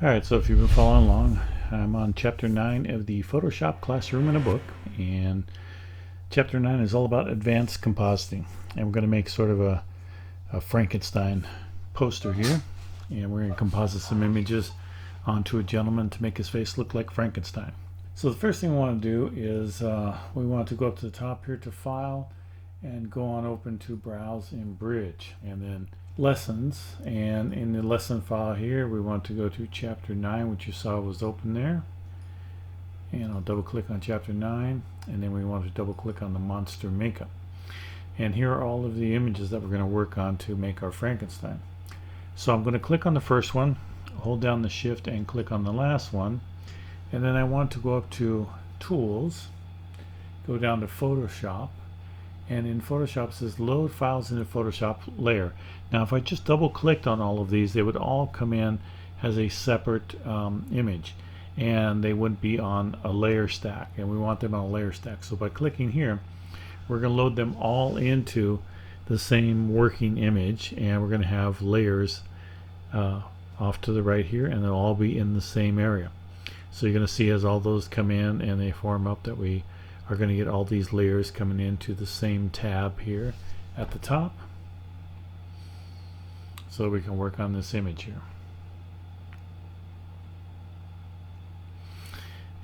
Alright, so if you've been following along, I'm on chapter 9 of the Photoshop Classroom in a Book, and chapter 9 is all about advanced compositing. And we're going to make sort of a Frankenstein poster here, and we're going to composite some images onto a gentleman to make his face look like Frankenstein. So the first thing we want to do is we want to go up to the top here to File and go on open to Browse in Bridge, and then Lessons, and in the lesson file here we want to go to chapter 9, which you saw was open there, and I'll double click on chapter 9, and then we want to double click on the monster makeup, and here are all of the images that we're going to work on to make our Frankenstein. So I'm going to click on the first one, hold down the shift and click on the last one, and then I want to go up to Tools, go down to Photoshop, and in Photoshop it says load files into Photoshop layer. Now if I just double clicked on all of these, they would all come in as a separate image, and they wouldn't be on a layer stack, and we want them on a layer stack. So by clicking here, we're going to load them all into the same working image, and we're going to have layers off to the right here, and they'll all be in the same area. So you're going to see as all those come in and they form up that we are going to get all these layers coming into the same tab here at the top, so we can work on this image here.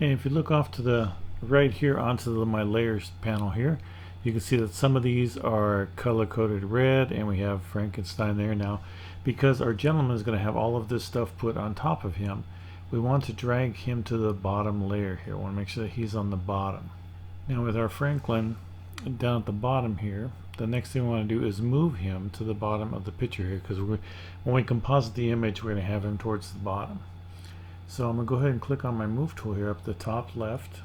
And if you look off to the right here onto my layers panel here, you can see that some of these are color coded red, and we have Frankenstein there. Now because our gentleman is going to have all of this stuff put on top of him, we want to drag him to the bottom layer here. We want to make sure that he's on the bottom. Now with our Franklin down at the bottom here, the next thing we want to do is move him to the bottom of the picture here, because when we composite the image, we're going to have him towards the bottom. So I'm going to go ahead and click on my move tool here up the top left,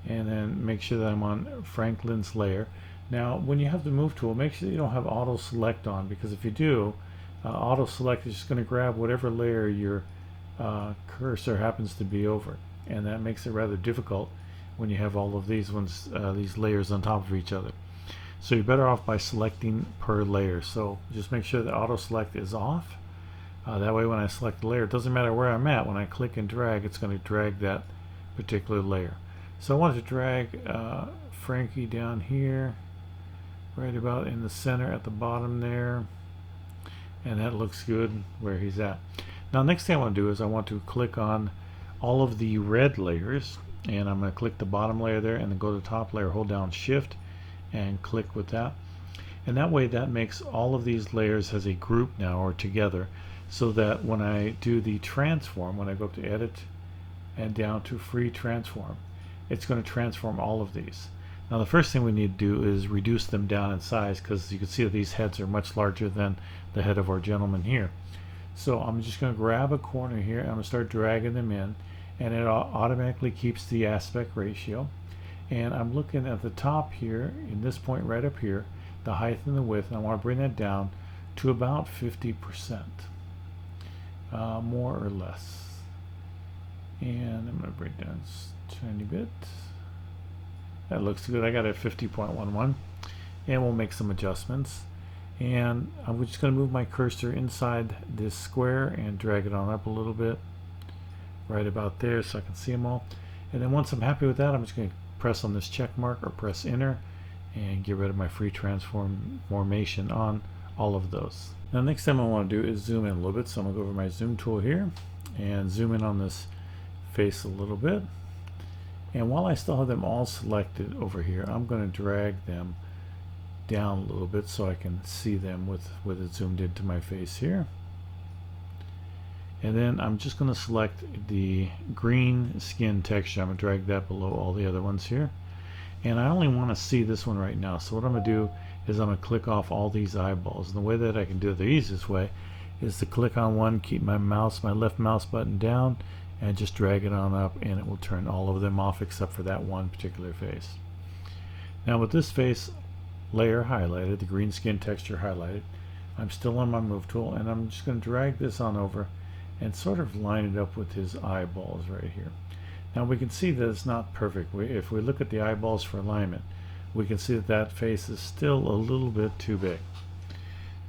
and then make sure that I'm on Franklin's layer. Now when you have the move tool, make sure that you don't have auto select on, because if you do, auto select is just going to grab whatever layer your cursor happens to be over, and that makes it rather difficult when you have all of these ones, these layers on top of each other. So you're better off by selecting per layer. So just make sure that auto select is off. That way when I select the layer, it doesn't matter where I'm at, when I click and drag, it's going to drag that particular layer. So I want to drag Frankie down here, right about in the center at the bottom there, and that looks good where he's at. Now next thing I want to do is I want to click on all of the red layers, and I'm going to click the bottom layer there, and then go to the top layer, hold down shift and click with that, and that way that makes all of these layers as a group now, or together, so that when I do the transform, when I go up to edit and down to free transform, it's going to transform all of these. Now the first thing we need to do is reduce them down in size, because you can see that these heads are much larger than the head of our gentleman here. So I'm just going to grab a corner here, and I'm going to start dragging them in, and it automatically keeps the aspect ratio. And I'm looking at the top here, in this point right up here, the height and the width, and I want to bring that down to about 50%, more or less. And I'm going to bring it down a tiny bit. That looks good. I got it at 50.11, and we'll make some adjustments. And I'm just going to move my cursor inside this square and drag it on up a little bit, right about there, so I can see them all. And then once I'm happy with that, I'm just going to press on this check mark or press enter and get rid of my free transformation on all of those. Now next thing I want to do is zoom in a little bit, so I'm going to go over my zoom tool here and zoom in on this face a little bit. And while I still have them all selected over here, I'm going to drag them down a little bit so I can see them with it zoomed into my face here. And then I'm just going to select the green skin texture. I'm going to drag that below all the other ones here. And I only want to see this one right now. So what I'm going to do is I'm going to click off all these eyeballs. And the way that I can do it the easiest way is to click on one, keep my left mouse button down, and just drag it on up, and it will turn all of them off except for that one particular face. Now with this face layer highlighted, the green skin texture highlighted, I'm still on my move tool, and I'm just going to drag this on over and sort of line it up with his eyeballs right here. Now we can see that it's not perfect. If we look at the eyeballs for alignment, we can see that that face is still a little bit too big.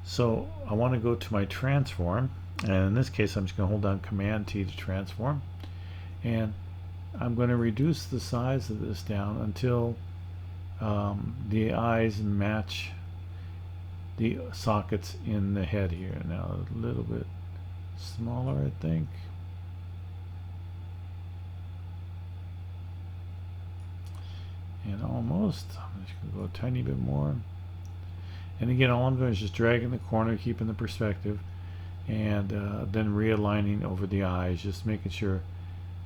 So I want to go to my transform, And in this case, I'm just going to hold down Command T to transform. And I'm going to reduce the size of this down until the eyes match the sockets in the head here. Now a little bit smaller, I think. And almost. I'm just going to go a tiny bit more. And again, all I'm doing is just dragging the corner, keeping the perspective, and then realigning over the eyes, just making sure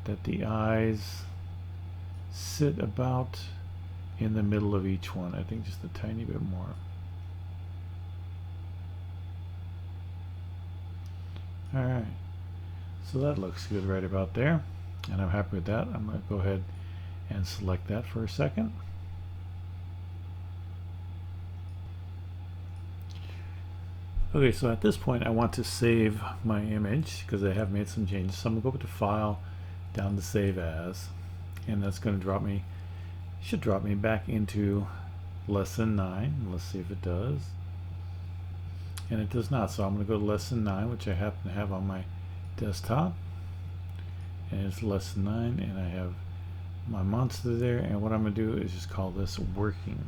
that the eyes sit about in the middle of each one. I think just a tiny bit more. Alright, so that looks good right about there, and I'm happy with that. I'm going to go ahead and select that for a second. Okay, so at this point I want to save my image because I have made some changes. So I'm going to go up to File, down to Save As, and that's going to drop me, should drop me back into Lesson 9. Let's see if it does. And it does not, so I'm going to go to Lesson 9, which I happen to have on my desktop. And it's Lesson 9, and I have my monster there, and what I'm going to do is just call this Working.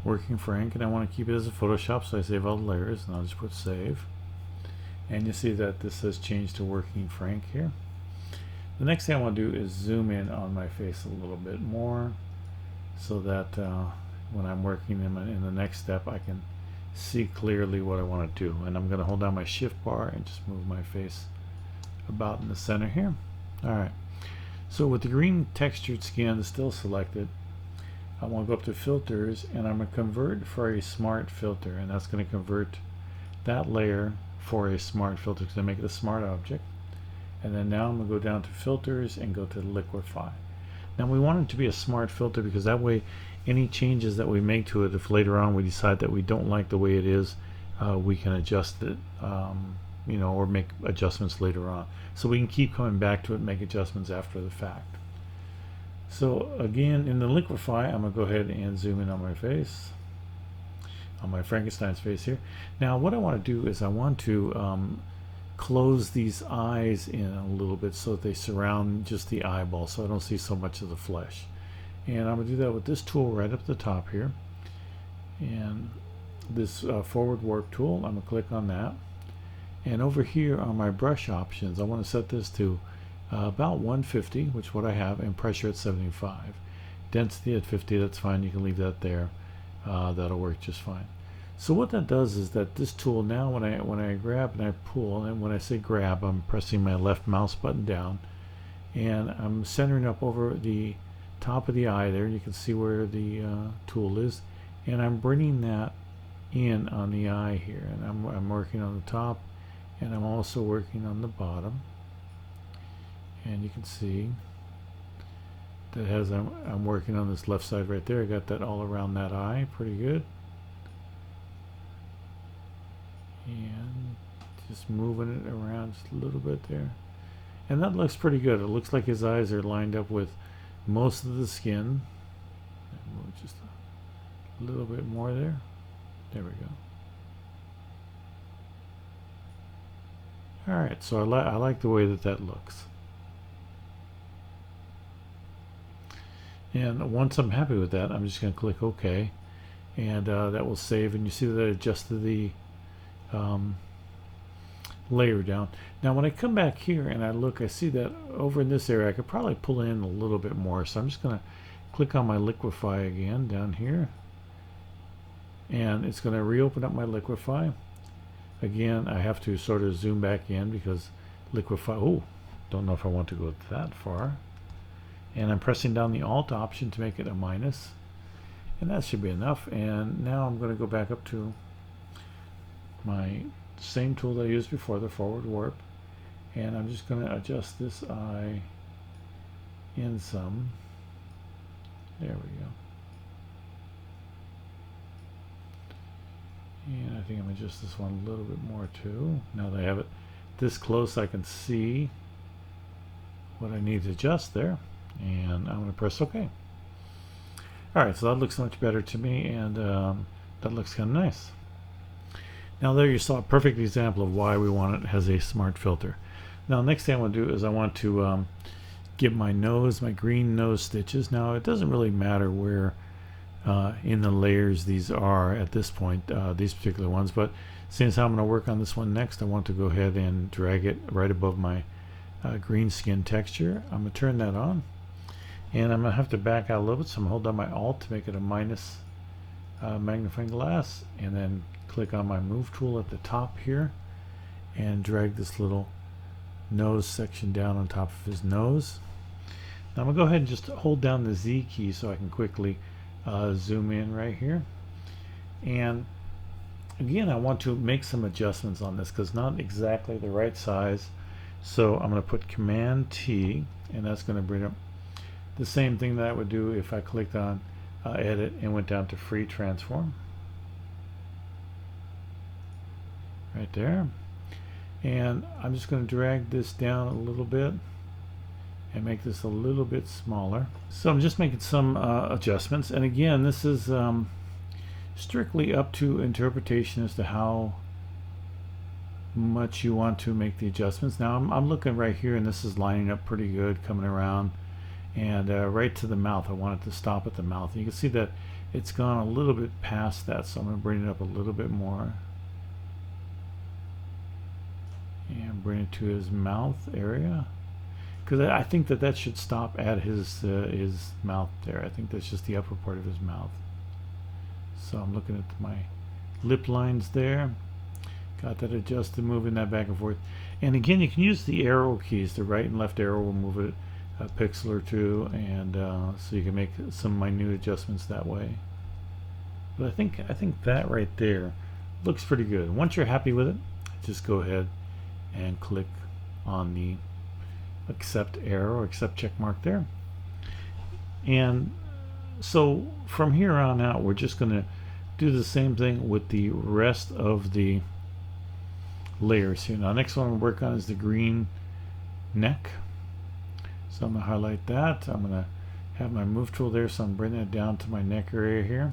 Working Frank, and I want to keep it as a Photoshop, so I save all the layers, and I'll just put Save. And you see that this has changed to Working Frank here. The next thing I want to do is zoom in on my face a little bit more, so that when I'm working in the next step, I can see clearly what I want to do. And I'm going to hold down my Shift bar and just move my face about in the center here. Alright, so with the green textured skin still selected, I want to go up to Filters, and I'm going to convert for a smart filter, and that's going to convert that layer for a smart filter to make it a smart object. And then now I'm going to go down to Filters and go to Liquify. Now we want it to be a smart filter because that way any changes that we make to it, if later on we decide that we don't like the way it is, we can adjust it, you know, or make adjustments later on. So we can keep coming back to it and make adjustments after the fact. So again, in the Liquify, I'm going to go ahead and zoom in on my face, on my Frankenstein's face here. Now what I want to do is I want to close these eyes in a little bit so that they surround just the eyeball, so I don't see so much of the flesh. And I'm going to do that with this tool right up at the top here, and this forward warp tool. I'm going to click on that, and over here on my brush options, I want to set this to about 150, which is what I have, and pressure at 75. Density at 50, that's fine, you can leave that there. That'll work just fine. So what that does is that this tool now, when I grab and I pull, and when I say grab, I'm pressing my left mouse button down, and I'm centering up over the top of the eye there. You can see where the tool is, and I'm bringing that in on the eye here, and I'm working on the top, and I'm also working on the bottom. And you can see that as I'm working on this left side right there, I got that all around that eye, pretty good. And just moving it around just a little bit there, and that looks pretty good. It looks like his eyes are lined up with most of the skin. And move just a little bit more there. There we go. Alright, so I like the way that looks. And once I'm happy with that, I'm just going to click OK, and that will save, and you see that I adjusted the layer down. Now when I come back here and I look, I see that over in this area I could probably pull in a little bit more, so I'm just going to click on my Liquify again down here, and it's going to reopen up my Liquify. Again, I have to sort of zoom back in because Liquify, oh, don't know if I want to go that far, and I'm pressing down the Alt option to make it a minus, and that should be enough. And now I'm going to go back up to my same tool that I used before, the forward warp, and I'm just going to adjust this eye in some. There we go. And I think I'm going to adjust this one a little bit more too. Now that I have it this close, I can see what I need to adjust there, and I'm going to press OK. Alright, so that looks much better to me, and that looks kind of nice. Now there you saw a perfect example of why we want it as a smart filter. Now next thing I want to do is I want to get my nose, my green nose stitches. Now it doesn't really matter where in the layers these are at this point, these particular ones, but since I'm going to work on this one next, I want to go ahead and drag it right above my green skin texture. I'm going to turn that on, and I'm going to have to back out a little bit, so I'm going to hold down my Alt to make it a minus magnifying glass, and then click on my move tool at the top here and drag this little nose section down on top of his nose. Now I'm going to go ahead and just hold down the Z key so I can quickly zoom in right here. And again, I want to make some adjustments on this because not exactly the right size. So I'm going to put Command T, and that's going to bring up the same thing that I would do if I clicked on Edit and went down to Free Transform. Right there. And I'm just going to drag this down a little bit and make this a little bit smaller. So I'm just making some adjustments, and again, this is strictly up to interpretation as to how much you want to make the adjustments. Now I'm looking right here, and this is lining up pretty good, coming around, and right to the mouth. I want it to stop at the mouth. And you can see that it's gone a little bit past that, so I'm going to bring it up a little bit more and bring it to his mouth area, because I think that that should stop at his mouth there. I think that's just the upper part of his mouth. So I'm looking at my lip lines there, got that adjusted, moving that back and forth. And again, you can use the arrow keys. The right and left arrow will move it a pixel or two, and so you can make some minute adjustments that way. But I think that right there looks pretty good. Once you're happy with it, just go ahead and click on the accept arrow or accept check mark there. And so from here on out, we're just going to do the same thing with the rest of the layers here. Now next one we'll work on is the green neck. So I'm going to highlight that. I'm going to have my move tool there, so I'm bringing it down to my neck area here.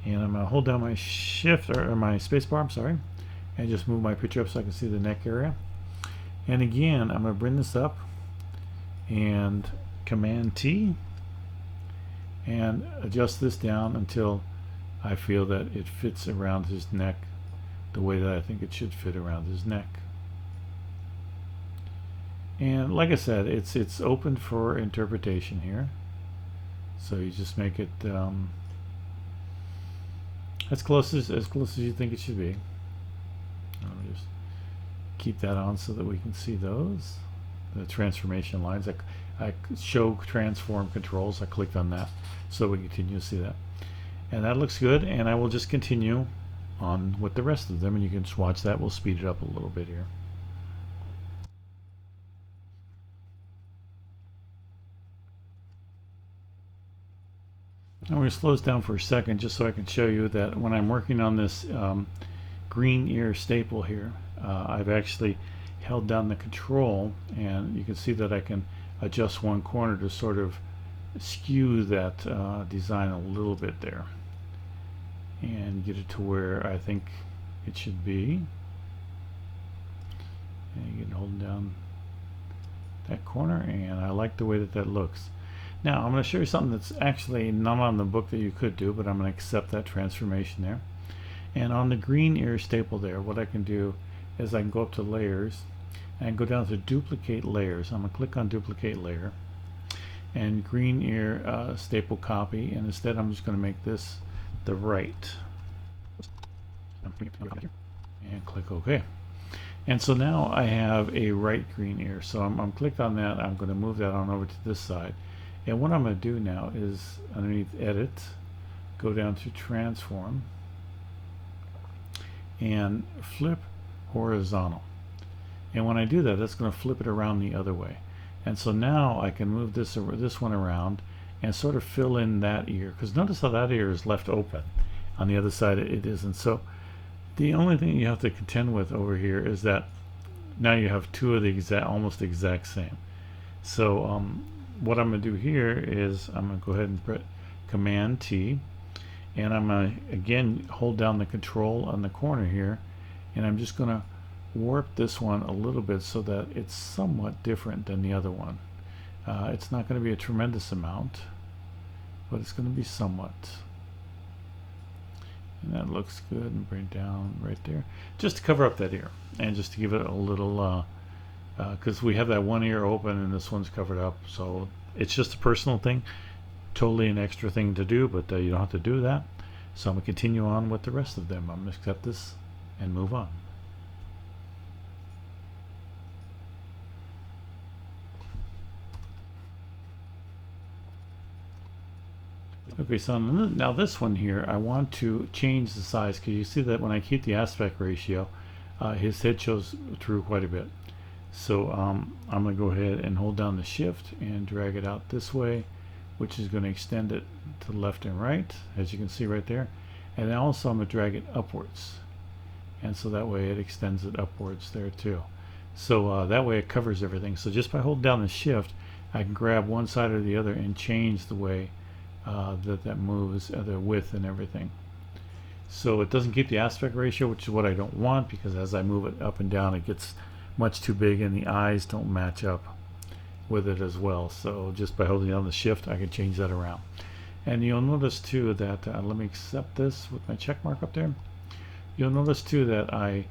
And I'm going to hold down my shift or my space bar, I'm sorry, and just move my picture up so I can see the neck area. And again, I'm going to bring this up and Command T and adjust this down until I feel that it fits around his neck the way that I think it should fit around his neck. And like I said, it's open for interpretation here. So you just make it as close as you think it should be. I'll just keep that on so that we can see those, the transformation lines. I show transform controls. I clicked on that so we continue to see that, and that looks good. And I will just continue on with the rest of them, and you can just watch that. We'll speed it up a little bit here. I'm going to slow this down for a second just so I can show you that when I'm working on this green ear staple here, I've actually held down the control, and you can see that I can adjust one corner to sort of skew that design a little bit there and get it to where I think it should be. And you can hold down that corner, and I like the way that that looks. Now I'm going to show you something that's actually not on the book that you could do, but I'm going to accept that transformation there. And on the green ear staple there, what I can do is I can go up to layers and go down to duplicate layers. I'm going to click on duplicate layer and green ear staple copy, and instead I'm just going to make this the right and click OK. And so now I have a right green ear. So I'm clicked on that. I'm going to move that on over to this side. And what I'm going to do now is underneath Edit, go down to Transform and flip horizontal. And when I do that, that's going to flip it around the other way. And so now I can move this one around and sort of fill in that ear, because notice how that ear is left open. On the other side it isn't. So the only thing you have to contend with over here is that now you have two of the almost exact same. So what I'm going to do here is I'm going to go ahead and put Command T, And I'm going to again hold down the control on the corner here, and I'm just going to warp this one a little bit so that it's somewhat different than the other one. It's not going to be a tremendous amount, but it's going to be somewhat. And that looks good, and bring it down right there, just to cover up that ear, and just to give it a little, because we have that one ear open and this one's covered up, so it's just a personal thing, totally an extra thing to do, but you don't have to do that. So I'm going to continue on with the rest of them. I'm going to accept this and move on. Okay, so now this one here, I want to change the size, because you see that when I keep the aspect ratio, his head shows through quite a bit. So I'm going to go ahead and hold down the shift and drag it out this way, which is going to extend it to the left and right, as you can see right there. And then also I'm going to drag it upwards, and so that way it extends it upwards there too. So that way it covers everything. So just by holding down the shift, I can grab one side or the other and change the way that moves, the width and everything. So it doesn't keep the aspect ratio, which is what I don't want, because as I move it up and down, it gets much too big and the eyes don't match up with it as well. So just by holding down the shift, I can change that around. And you'll notice too that, let me accept this with my check mark up there. You'll notice too that I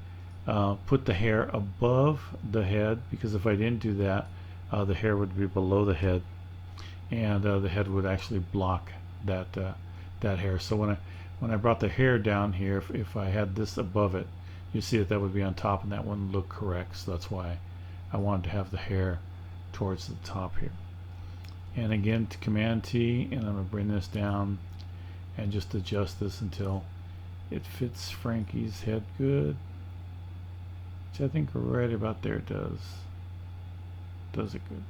put the hair above the head, because if I didn't do that, the hair would be below the head, and the head would actually block that hair. So when I brought the hair down here, if I had this above it, you see that would be on top, and that wouldn't look correct. So that's why I wanted to have the hair towards the top here. And again, to Command T, and I'm going to bring this down and just adjust this until it fits Frankie's head good, which I think right about there does it good.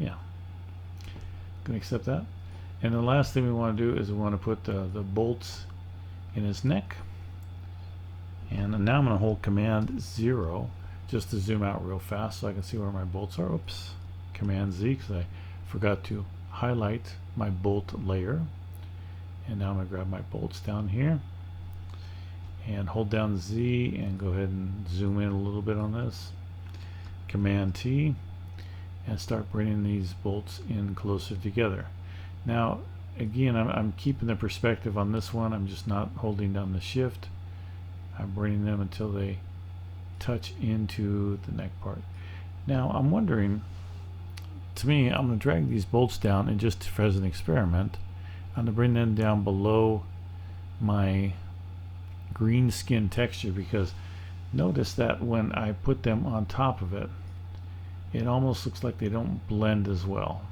Yeah, gonna accept that. And the last thing we want to do is we want to put the bolts in his neck. And now I'm going to hold Command 0 just to zoom out real fast so I can see where my bolts are. Oops, Command Z, because I forgot to highlight my bolt layer. And now I'm going to grab my bolts down here and hold down Z and go ahead and zoom in a little bit on this. Command T, and start bringing these bolts in closer together. Now again, I'm keeping the perspective on this one. I'm just not holding down the shift. I'm bringing them until they touch into the neck part. Now I'm wondering, to me, I'm going to drag these bolts down, and just as an experiment, I'm going to bring them down below my green skin texture, because notice that when I put them on top of it, it almost looks like they don't blend as well.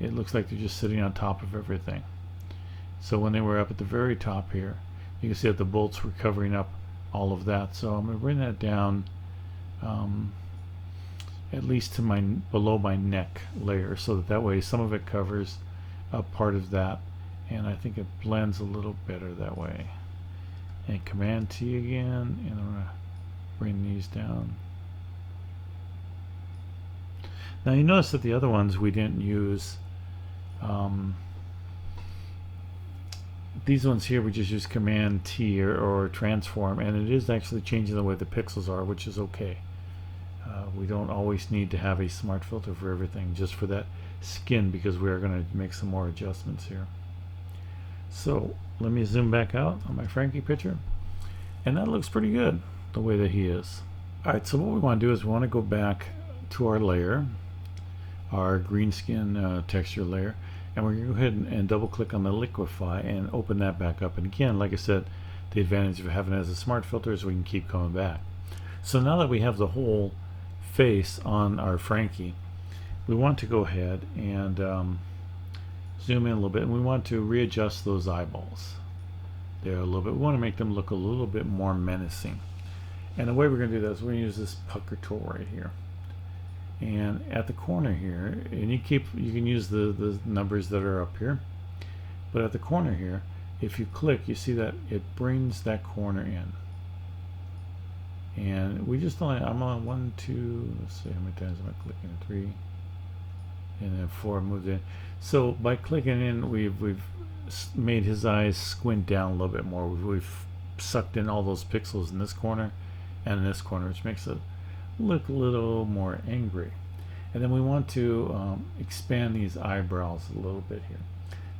It looks like they're just sitting on top of everything. So when they were up at the very top here, you can see that the bolts were covering up all of that. So I'm going to bring that down at least to below my neck layer, so that way some of it covers up part of that, and I think it blends a little better that way. And Command T again, and I'm going to bring these down. Now you notice that the other ones we didn't use, these ones here we just use Command T or transform, and it is actually changing the way the pixels are, which is okay. We don't always need to have a smart filter for everything, just for that skin, because we are going to make some more adjustments here. So let me zoom back out on my Frankie picture, and that looks pretty good the way that he is. Alright, so what we want to do is we want to go back to our layer, our green skin texture layer, and we're going to go ahead and double click on the liquefy and open that back up. And again, like I said, the advantage of having it as a smart filter is we can keep coming back. So now that we have the whole face on our Frankie, we want to go ahead and zoom in a little bit, and we want to readjust those eyeballs there a little bit. We want to make them look a little bit more menacing. And the way we're going to do that is we're going to use this pucker tool right here. And at the corner here, and you can use the numbers that are up here, but at the corner here, if you click, you see that it brings that corner in. And we just only, I'm on 1, 2, let's see how many times am I clicking, 3, and then 4 moved in. So by clicking in, we've made his eyes squint down a little bit more. We've sucked in all those pixels in this corner and in this corner, which makes it look a little more angry. And then we want to expand these eyebrows a little bit here.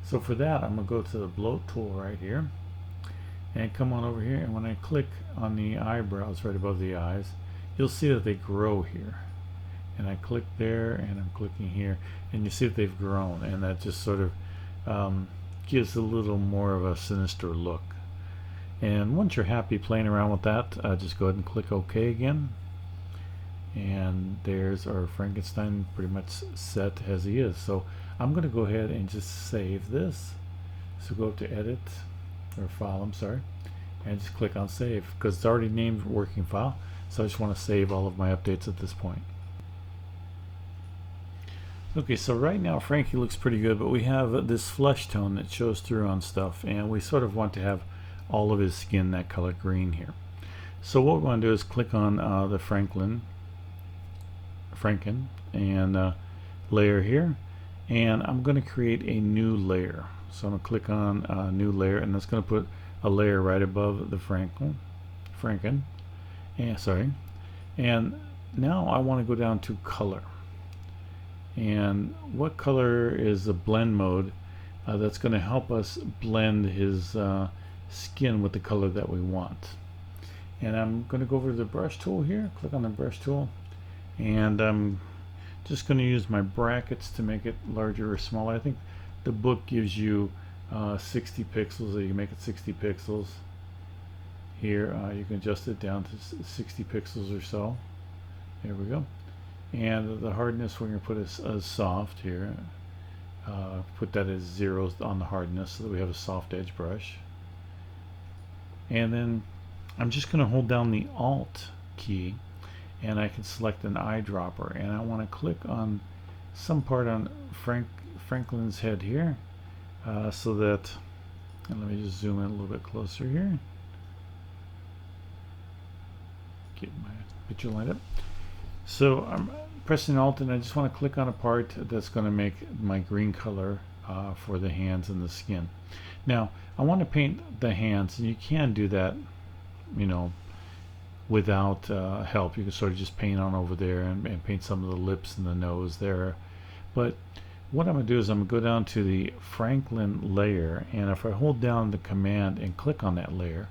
So for that, I'm going to go to the bloat tool right here and come on over here, and when I click on the eyebrows right above the eyes, you'll see that they grow here. And I click there and I'm clicking here, and you see that they've grown, and that just sort of gives a little more of a sinister look. And once you're happy playing around with that, just go ahead and click OK again. And there's our Frankenstein pretty much set as he is. So I'm going to go ahead and just save this. So go up to Edit, or File, I'm sorry, and just click on Save, because it's already named Working File. So I just want to save all of my updates at this point. Okay, so right now Frankie looks pretty good, but we have this flesh tone that shows through on stuff, and we sort of want to have all of his skin that color green here. So what we're going to do is click on the Franken and layer here, and I'm going to create a new layer. So I'm going to click on new layer, and that's going to put a layer right above the Franken, and sorry, and now I want to go down to color. And what color is the blend mode that's going to help us blend his skin with the color that we want. And I'm going to go over to the brush tool here, click on the brush tool, and I'm just going to use my brackets to make it larger or smaller. I think the book gives you 60 pixels, so you can make it 60 pixels. Here you can adjust it down to 60 pixels or so. There we go. And the hardness we're going to put as soft here. Put that as 0 on the hardness so that we have a soft edge brush. And then I'm just going to hold down the Alt key, and I can select an eyedropper, and I want to click on some part on Franklin's head here, so that, and let me just zoom in a little bit closer here, get my picture lined up. So I'm pressing Alt, and I just want to click on a part that's going to make my green color for the hands and the skin. Now I want to paint the hands, and you can do that, you know, without help. You can sort of just paint on over there and paint some of the lips and the nose there. But what I'm going to do is I'm going to go down to the Franklin layer, and if I hold down the command and click on that layer,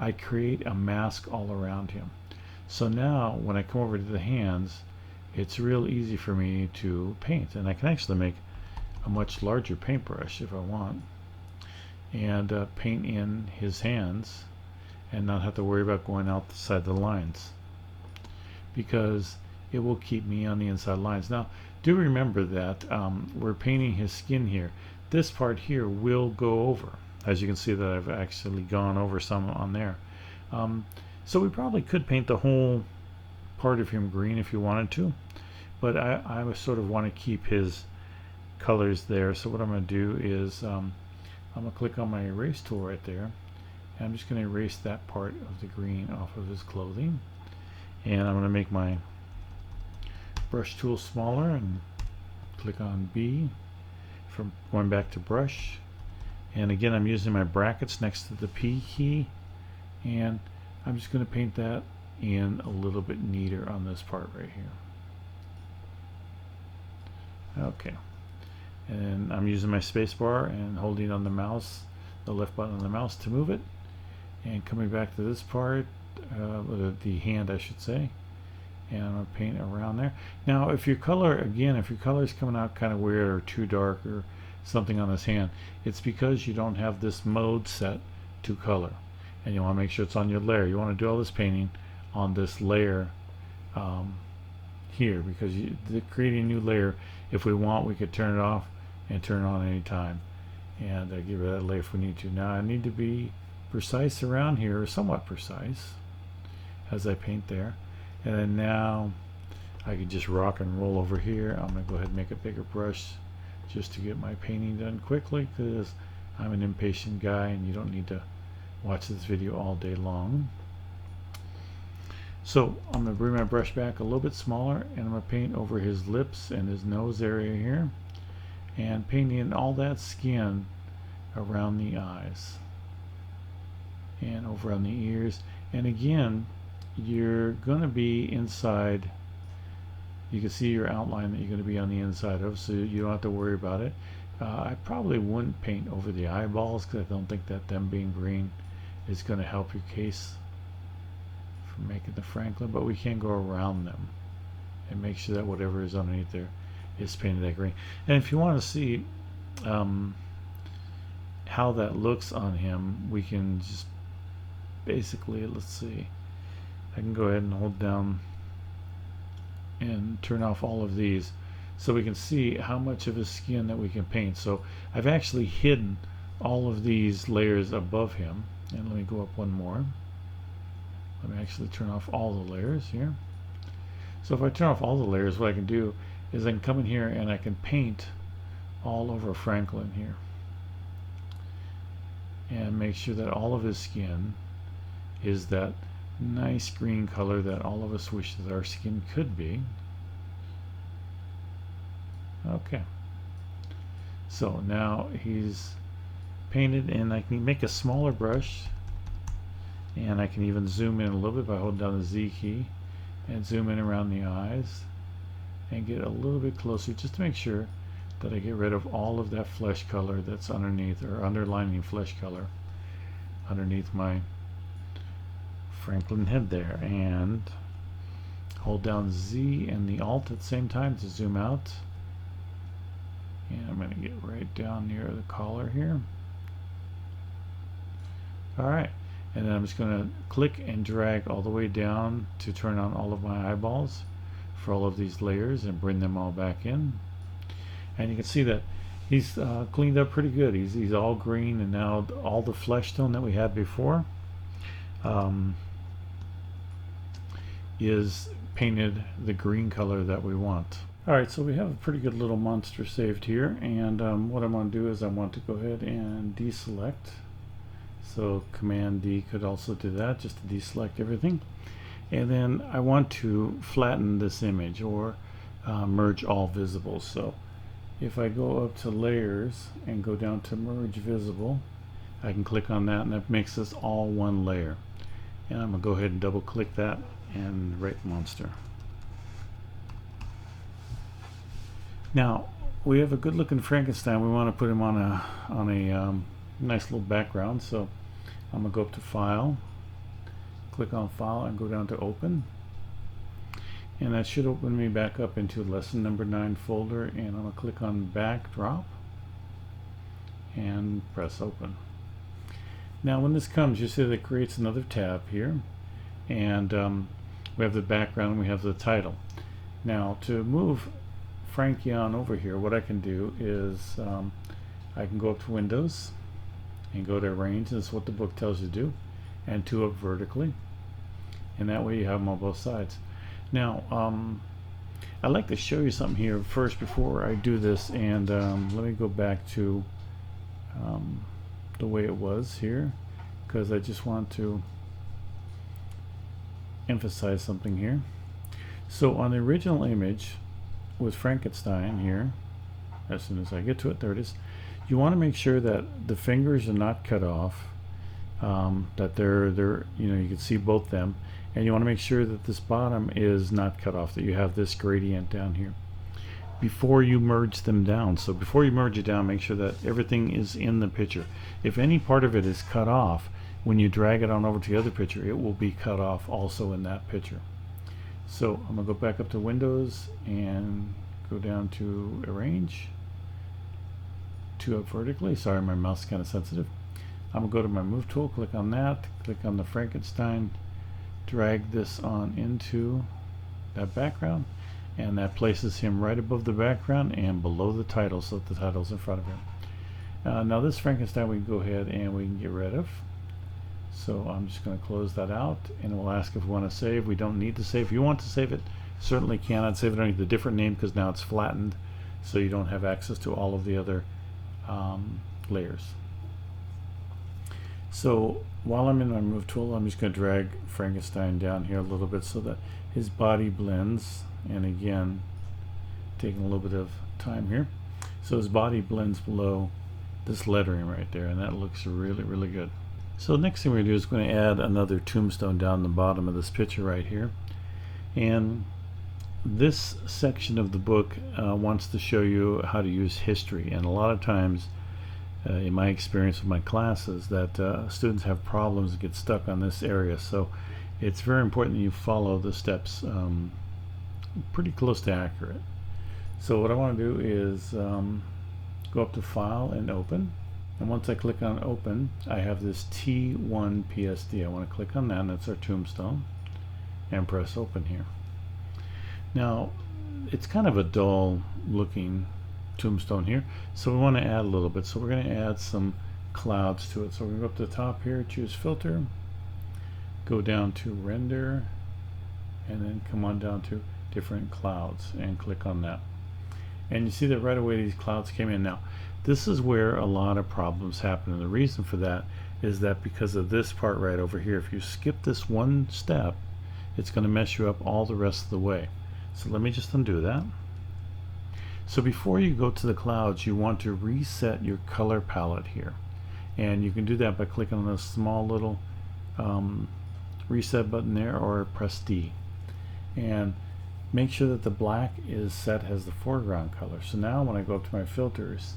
I create a mask all around him. So now when I come over to the hands, it's real easy for me to paint, and I can actually make a much larger paintbrush if I want, and paint in his hands and not have to worry about going outside the lines, because it will keep me on the inside lines. Now do remember that we're painting his skin here. This part here will go over. As you can see that I've actually gone over some on there. So we probably could paint the whole part of him green if you wanted to, but I sort of want to keep his colors there. So what I'm going to do is I'm going to click on my erase tool right there, and I'm just going to erase that part of the green off of his clothing, and I'm going to make my brush tool smaller and click on B from going back to brush, and again I'm using my brackets next to the P key, and I'm just going to paint that in a little bit neater on this part right here. Okay, and I'm using my space bar and holding on the mouse, the left button on the mouse, to move it, and coming back to this part, the hand I should say, and I'm going to paint around there. Now if your color, again, if your color is coming out kind of weird or too dark or something on this hand, it's because you don't have this mode set to color, and you want to make sure it's on your layer. You want to do all this painting on this layer here, because creating a new layer, if we want, we could turn it off and turn it on anytime, and give it that layer if we need to. Now I need to be precise around here, or somewhat precise, as I paint there. And then now I can just rock and roll over here. I'm going to go ahead and make a bigger brush just to get my painting done quickly, because I'm an impatient guy and you don't need to watch this video all day long. So I'm going to bring my brush back a little bit smaller, and I'm going to paint over his lips and his nose area here, and paint in all that skin around the eyes and over on the ears. And again, you're going to be inside. You can see your outline that you're going to be on the inside of, so you don't have to worry about it. I probably wouldn't paint over the eyeballs because I don't think that them being green is going to help your case for making the Franklin, but we can go around them and make sure that whatever is underneath there is painted that green. And if you want to see how that looks on him, we can just basically, let's see, I can go ahead and hold down and turn off all of these so we can see how much of his skin that we can paint. So I've actually hidden all of these layers above him, and let me go up one more. Let me actually turn off all the layers here. So if I turn off all the layers, what I can do is I can come in here and I can paint all over Franklin here and make sure that all of his skin is that nice green color that all of us wish that our skin could be. Okay, so now he's painted, and I can make a smaller brush, and I can even zoom in a little bit by holding down the Z key and zoom in around the eyes and get a little bit closer just to make sure that I get rid of all of that flesh color that's underneath, or underlining flesh color underneath my Franklin head there, and hold down Z and the Alt at the same time to zoom out. And I'm going to get right down near the collar here. Alright, and then I'm just going to click and drag all the way down to turn on all of my eyeballs for all of these layers and bring them all back in. And you can see that he's cleaned up pretty good. He's all green, and now all the flesh tone that we had before is painted the green color that we want. Alright, so we have a pretty good little monster saved here, and what I'm going to do is I want to go ahead and deselect. So Command D could also do that, just to deselect everything. And then I want to flatten this image, or merge all visible. So if I go up to layers and go down to merge visible, I can click on that, and that makes this all one layer. And I'm going to go ahead and double click that and write monster. Now we have a good looking Frankenstein. We want to put him on a nice little background, so I'm going to go up to File, click on File, and go down to Open, and that should open me back up into lesson number 9 folder, and I'm going to click on Backdrop and press Open. Now when this comes, you see that it creates another tab here, and we have the background and we have the title. Now to move Frankie on over here, what I can do is I can go up to Windows and go to Arrange, and this is what the book tells you to do, and 2 up vertically, and that way you have them on both sides. Now I'd like to show you something here first before I do this, and let me go back to the way it was here, because I just want to emphasize something here. So on the original image with Frankenstein here, as soon as I get to it, there it is, you want to make sure that the fingers are not cut off, that they're you know, you can see both them, and you want to make sure that this bottom is not cut off, that you have this gradient down here before you merge them down. So before you merge it down, make sure that everything is in the picture. If any part of it is cut off, when you drag it on over to the other picture, it will be cut off also in that picture. So I'm going to go back up to Windows and go down to Arrange, 2 up vertically. Sorry, my mouse is kind of sensitive. I'm going to go to my Move tool, click on that, click on the Frankenstein, drag this on into that background, and that places him right above the background and below the title, so that the title's in front of him. Now this Frankenstein we can go ahead and we can get rid of. So I'm just going to close that out, and it will ask if we want to save. We don't need to save. If you want to save it, certainly can. I'd save it underneath a different name because now it's flattened, so you don't have access to all of the other layers. So while I'm in my Move tool, I'm just going to drag Frankenstein down here a little bit so that his body blends, and again taking a little bit of time here, so his body blends below this lettering right there, and that looks really, really good. So next thing we're going to do is going to add another tombstone down the bottom of this picture right here. And this section of the book wants to show you how to use history, and a lot of times in my experience with my classes that students have problems and get stuck on this area. So it's very important that you follow the steps pretty close to accurate. So what I want to do is go up to File and Open, and once I click on Open, I have this T1 PSD. I want to click on that, and that's our tombstone, and press Open here. Now it's kind of a dull looking tombstone here, so we want to add a little bit. So we're going to add some clouds to it. So we're going to go up to the top here, choose Filter, go down to Render, and then come on down to Different Clouds and click on that. And you see that right away these clouds came in. Now this is where a lot of problems happen, and the reason for that is that because of this part right over here, if you skip this one step, it's going to mess you up all the rest of the way. So let me just undo that. So before you go to the clouds, you want to reset your color palette here, and you can do that by clicking on the small little reset button there, or press D, and make sure that the black is set as the foreground color. So now when I go up to my filters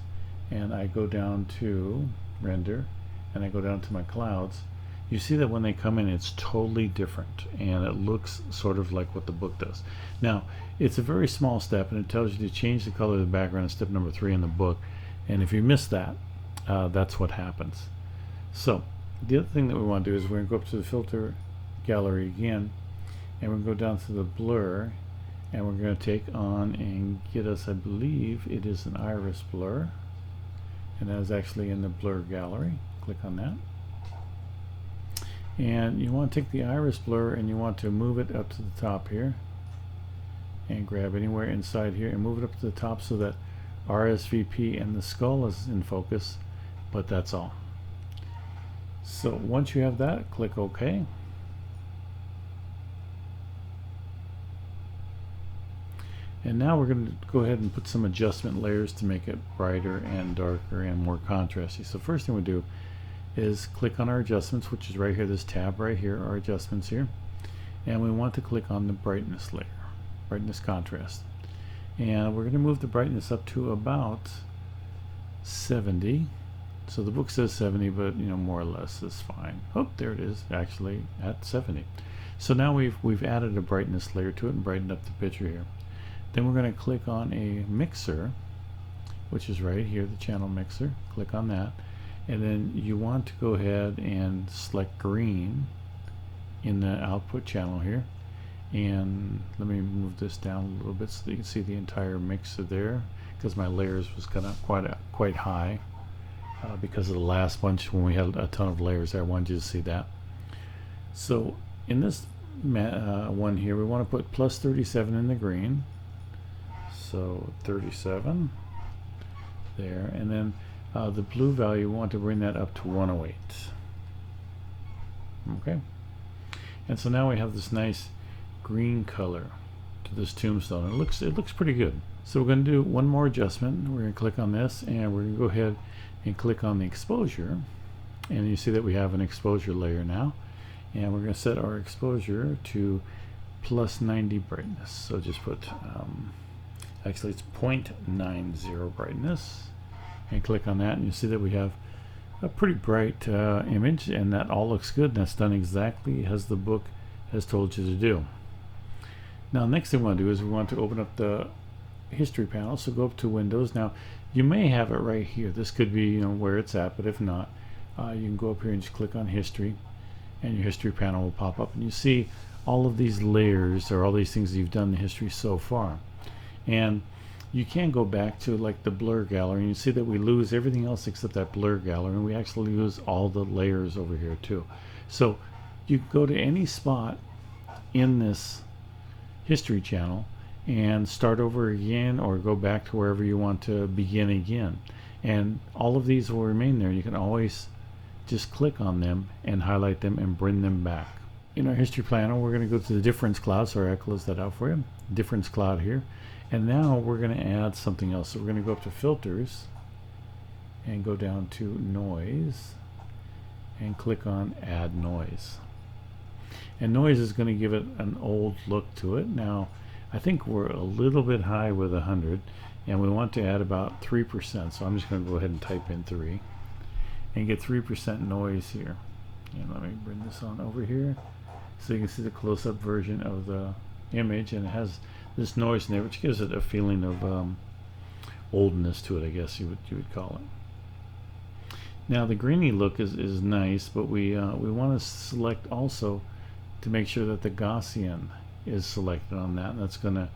and I go down to Render and I go down to my clouds, you see that when they come in it's totally different, and it looks sort of like what the book does. Now it's a very small step, and it tells you to change the color of the background in step number 3 in the book, and if you miss that, that's what happens. So the other thing that we want to do is we're going to go up to the filter gallery again, and we're going to go down to the blur, and we're going to take on and get us, I believe it is an iris blur, and that is actually in the blur gallery. Click on that, and you want to take the iris blur and you want to move it up to the top here, and grab anywhere inside here and move it up to the top so that RSVP and the skull is in focus, but that's all. So once you have that, click OK. And now we're going to go ahead and put some adjustment layers to make it brighter and darker and more contrasty. So first thing we do is click on our adjustments, which is right here, this tab right here, our adjustments here, and we want to click on the brightness layer, brightness contrast, and we're going to move the brightness up to about 70. So the book says 70, but you know, more or less is fine. Oh, there it is, actually at 70. So now we've added a brightness layer to it and brightened up the picture here. Then we're going to click on a mixer, which is right here, the channel mixer. Click on that, and then you want to go ahead and select green in the output channel here, and let me move this down a little bit so that you can see the entire mixer there, because my layers was kind of quite high because of the last bunch when we had a ton of layers there. I wanted you to see that. So in this one here, we want to put plus 37 in the green. So 37 there, and then the blue value, we want to bring that up to 108. Okay, and so now we have this nice green color to this tombstone. It looks pretty good. So we're going to do one more adjustment. We're going to click on this, and we're going to go ahead and click on the exposure, and you see that we have an exposure layer now, and we're going to set our exposure to plus 90 brightness. So just put actually it's 0.90 brightness, and click on that, and you see that we have a pretty bright image, and that all looks good, and that's done exactly as the book has told you to do. Now next thing we want to do is we want to open up the history panel. So go up to Windows. Now you may have it right here. This could be, you know, where it's at, but if not, you can go up here and just click on history, and your history panel will pop up, and you see all of these layers, or all these things that you've done in the history so far. And you can go back to like the blur gallery, and you see that we lose everything else except that blur gallery, and we actually lose all the layers over here too. So you can go to any spot in this history channel and start over again, or go back to wherever you want to begin again, and all of these will remain there. You can always just click on them and highlight them and bring them back. In our history panel, we're going to go to the difference cloud. Sorry, I closed that out for you. Difference cloud here. And now we're going to add something else. So we're going to go up to filters, and go down to noise and click on add noise. And noise is going to give it an old look to it. Now I think we're a little bit high with 100 and we want to add about 3%, so I'm just going to go ahead and type in 3 and get 3% noise here. And let me bring this on over here so you can see the close-up version of the image, and it has this noise in there which gives it a feeling of oldness to it, I guess you would call it. Now the greeny look is nice, but we want to select also to make sure that the Gaussian is selected on that, and that's going to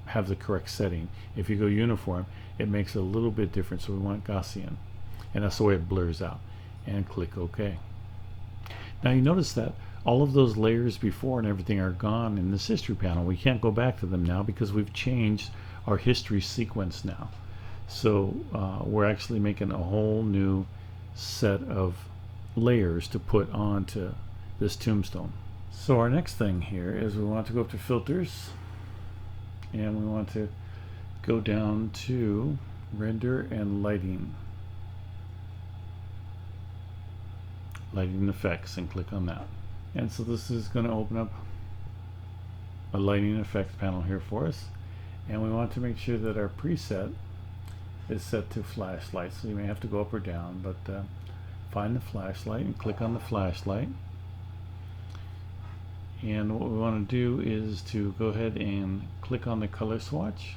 have the correct setting. If you go uniform, it makes it a little bit different, so we want Gaussian, and that's the way it blurs out, and click OK. Now you notice that all of those layers before and everything are gone in this history panel. We can't go back to them now because we've changed our history sequence now. So we're actually making a whole new set of layers to put onto this tombstone. So our next thing here is we want to go up to filters, and we want to go down to render and lighting effects, and click on that. And so this is going to open up a lighting effects panel here for us, and we want to make sure that our preset is set to flashlight. So you may have to go up or down, but find the flashlight and click on the flashlight. And what we want to do is to go ahead and click on the color swatch,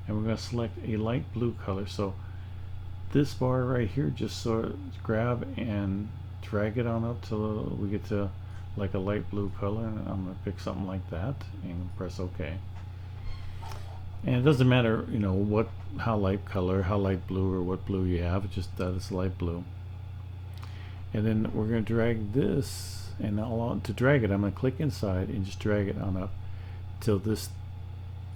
and we're going to select a light blue color. So this bar right here, just sort of grab and drag it on up till we get to like a light blue color, and I'm going to pick something like that and press OK. And it doesn't matter, you know, how light color, how light blue, or what blue you have, it's just that it's light blue. And then we're going to drag this, and to drag it I'm going to click inside and just drag it on up till this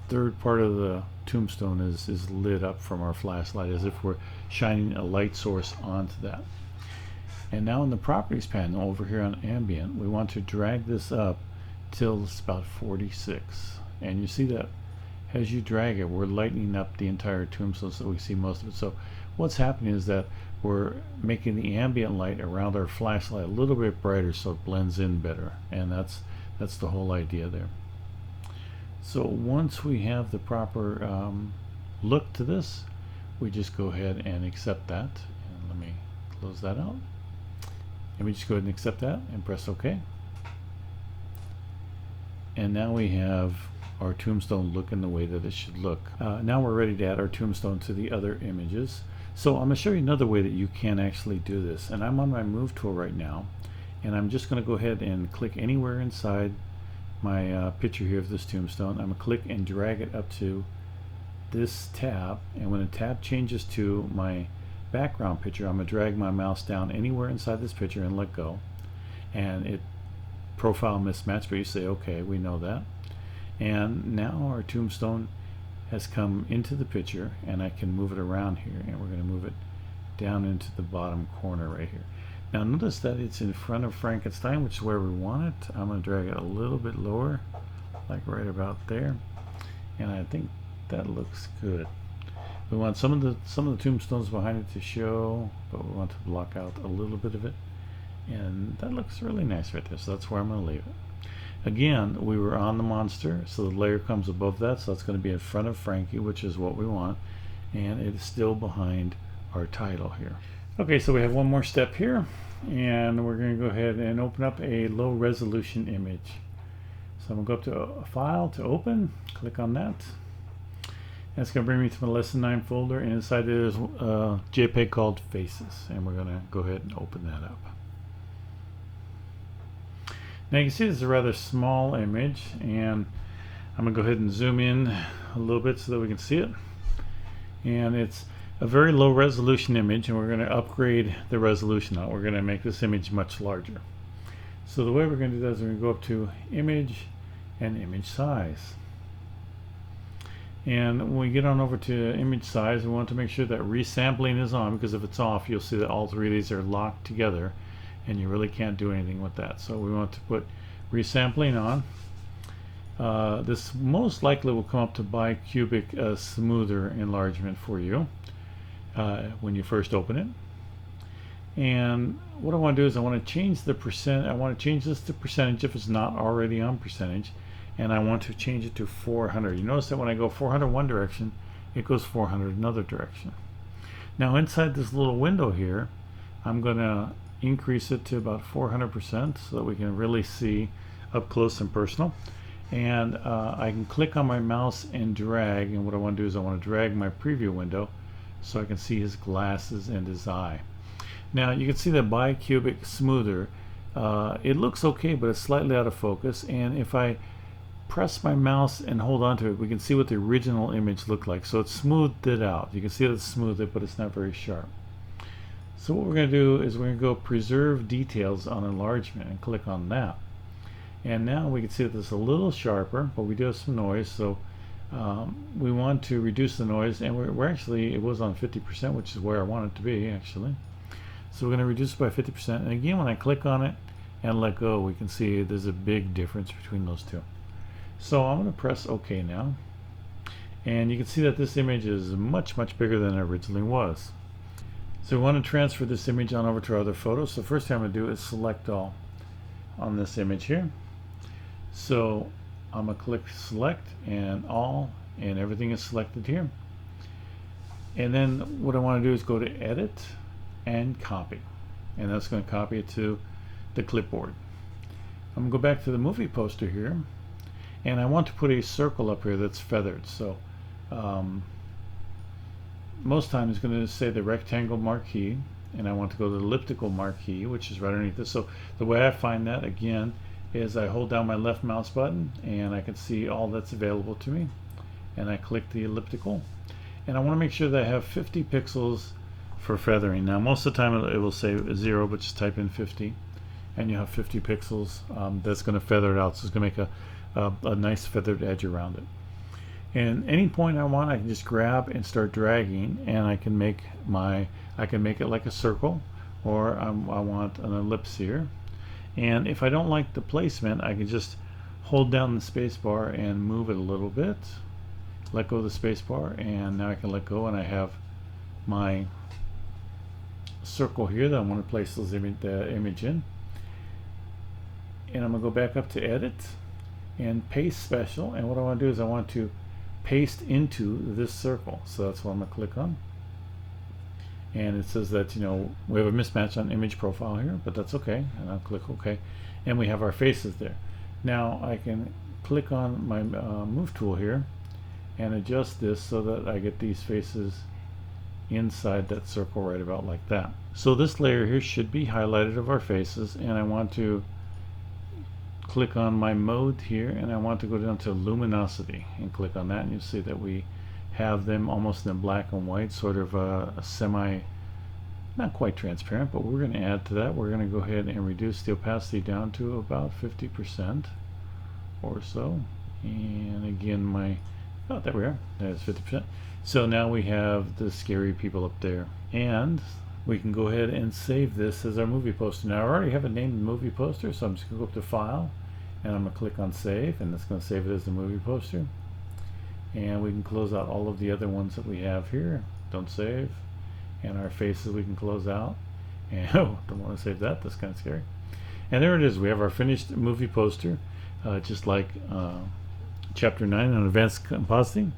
third part of the tombstone is lit up from our flashlight, as if we're shining a light source onto that. And now in the properties panel over here on ambient, we want to drag this up till it's about 46, and you see that as you drag it, we're lightening up the entire tombstone so we see most of it. So what's happening is that we're making the ambient light around our flashlight a little bit brighter so it blends in better, and that's the whole idea there. So once we have the proper look to this, we just go ahead and accept that, and let me close that out, and we just go ahead and accept that and press OK. And now we have our tombstone looking the way that it should look. Now we're ready to add our tombstone to the other images. So I'm going to show you another way that you can actually do this, and I'm on my move tool right now, and I'm just going to go ahead and click anywhere inside my picture here of this tombstone. I'm going to click and drag it up to this tab, and when the tab changes to my background picture, I'm going to drag my mouse down anywhere inside this picture and let go, and it profile mismatch, but you say okay, we know that. And now our tombstone has come into the picture, and I can move it around here, and we're going to move it down into the bottom corner right here. Now notice that it's in front of Frankenstein, which is where we want it. I'm going to drag it a little bit lower, like right about there, and I think that looks good. We want some of the tombstones behind it to show, but we want to block out a little bit of it, and that looks really nice right there, so that's where I'm going to leave it. Again, we were on the monster, so the layer comes above that, so that's going to be in front of Frankie, which is what we want, and it is still behind our title here. Okay, so we have one more step here, and we're going to go ahead and open up a low resolution image. So I'm going to go up to a file to open, click on that, and it's going to bring me to my lesson 9 folder, and inside there is a JPEG called Faces, and we're going to go ahead and open that up. Now you can see this is a rather small image, and I'm going to go ahead and zoom in a little bit so that we can see it. And it's a very low resolution image, and we're going to upgrade the resolution now. We're going to make this image much larger. So the way we're going to do that is we're going to go up to Image and Image Size. And when we get on over to Image Size, we want to make sure that Resampling is on, because if it's off, you'll see that all three of these are locked together, and you really can't do anything with that. So we want to put Resampling on, This most likely will come up to bicubic smoother enlargement for you when you first open it. And what I want to do is I want to change the percent. I want to change this to percentage if it's not already on percentage, and I want to change it to 400. You notice that when I go 400 one direction, it goes 400 another direction. Now inside this little window here, I'm going to increase it to about 400% so that we can really see up close and personal. And I can click on my mouse and drag, and what I want to do is I want to drag my preview window so I can see his glasses and his eye. Now you can see that bicubic smoother, it looks okay, but it's slightly out of focus, and if I press my mouse and hold on to it, we can see what the original image looked like. So it's smoothed it out. You can see that it's smoothed it, but it's not very sharp. So what we're going to do is we're going to go preserve details on enlargement and click on that. And now we can see that it's a little sharper, but we do have some noise, so we want to reduce the noise, and we're actually, it was on 50%, which is where I want it to be actually. So we're going to reduce it by 50%, and again when I click on it and let go, we can see there's a big difference between those two. So I'm going to press OK now, and you can see that this image is much bigger than it originally was. So we want to transfer this image on over to our other photos. So first thing I'm going to do is select all on this image here. So I'm going to click select and all, and everything is selected here. And then what I want to do is go to edit and copy, and that's going to copy it to the clipboard. I'm going to go back to the movie poster here, and I want to put a circle up here that's feathered. So most times it's going to say the rectangle marquee, and I want to go to the elliptical marquee, which is right underneath this. So the way I find that again is I hold down my left mouse button and I can see all that's available to me, and I click the elliptical, and I want to make sure that I have 50 pixels for feathering. Now most of the time it will say 0, but just type in 50 and you have 50 pixels. That's going to feather it out, so it's going to make a nice feathered edge around it. And any point I want, I can just grab and start dragging, and I can make it like a circle, or I want an ellipse here. And if I don't like the placement, I can just hold down the space bar and move it a little bit, let go of the space bar, and now I can let go, and I have my circle here that I want to place the image in. And I'm going to go back up to edit and paste special, and what I want to do is I want to paste into this circle. So that's what I'm going to click on, and it says that, you know, we have a mismatch on image profile here, but that's okay, and I'll click OK, and we have our faces there. Now I can click on my move tool here and adjust this so that I get these faces inside that circle right about like that. So this layer here should be highlighted of our faces, and I want to click on my mode here, and I want to go down to luminosity and click on that, and you'll see that we have them almost in black and white, sort of a semi, not quite transparent, but we're going to add to that. We're going to go ahead and reduce the opacity down to about 50% or so, and again there we are, that's 50%. So now we have the scary people up there, and we can go ahead and save this as our movie poster. Now I already have it named movie poster, so I'm just going to go up to file, and I'm going to click on save, and it's going to save it as the movie poster. And we can close out all of the other ones that we have here. Don't save. And our faces we can close out. And oh, don't want to save that, that's kind of scary. And there it is, we have our finished movie poster, just like chapter 9 on advanced compositing.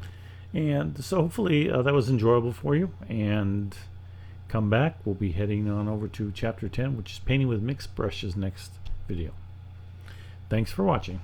And so hopefully that was enjoyable for you, and come back, we'll be heading on over to chapter 10, which is painting with mixed brushes, next video. Thanks for watching.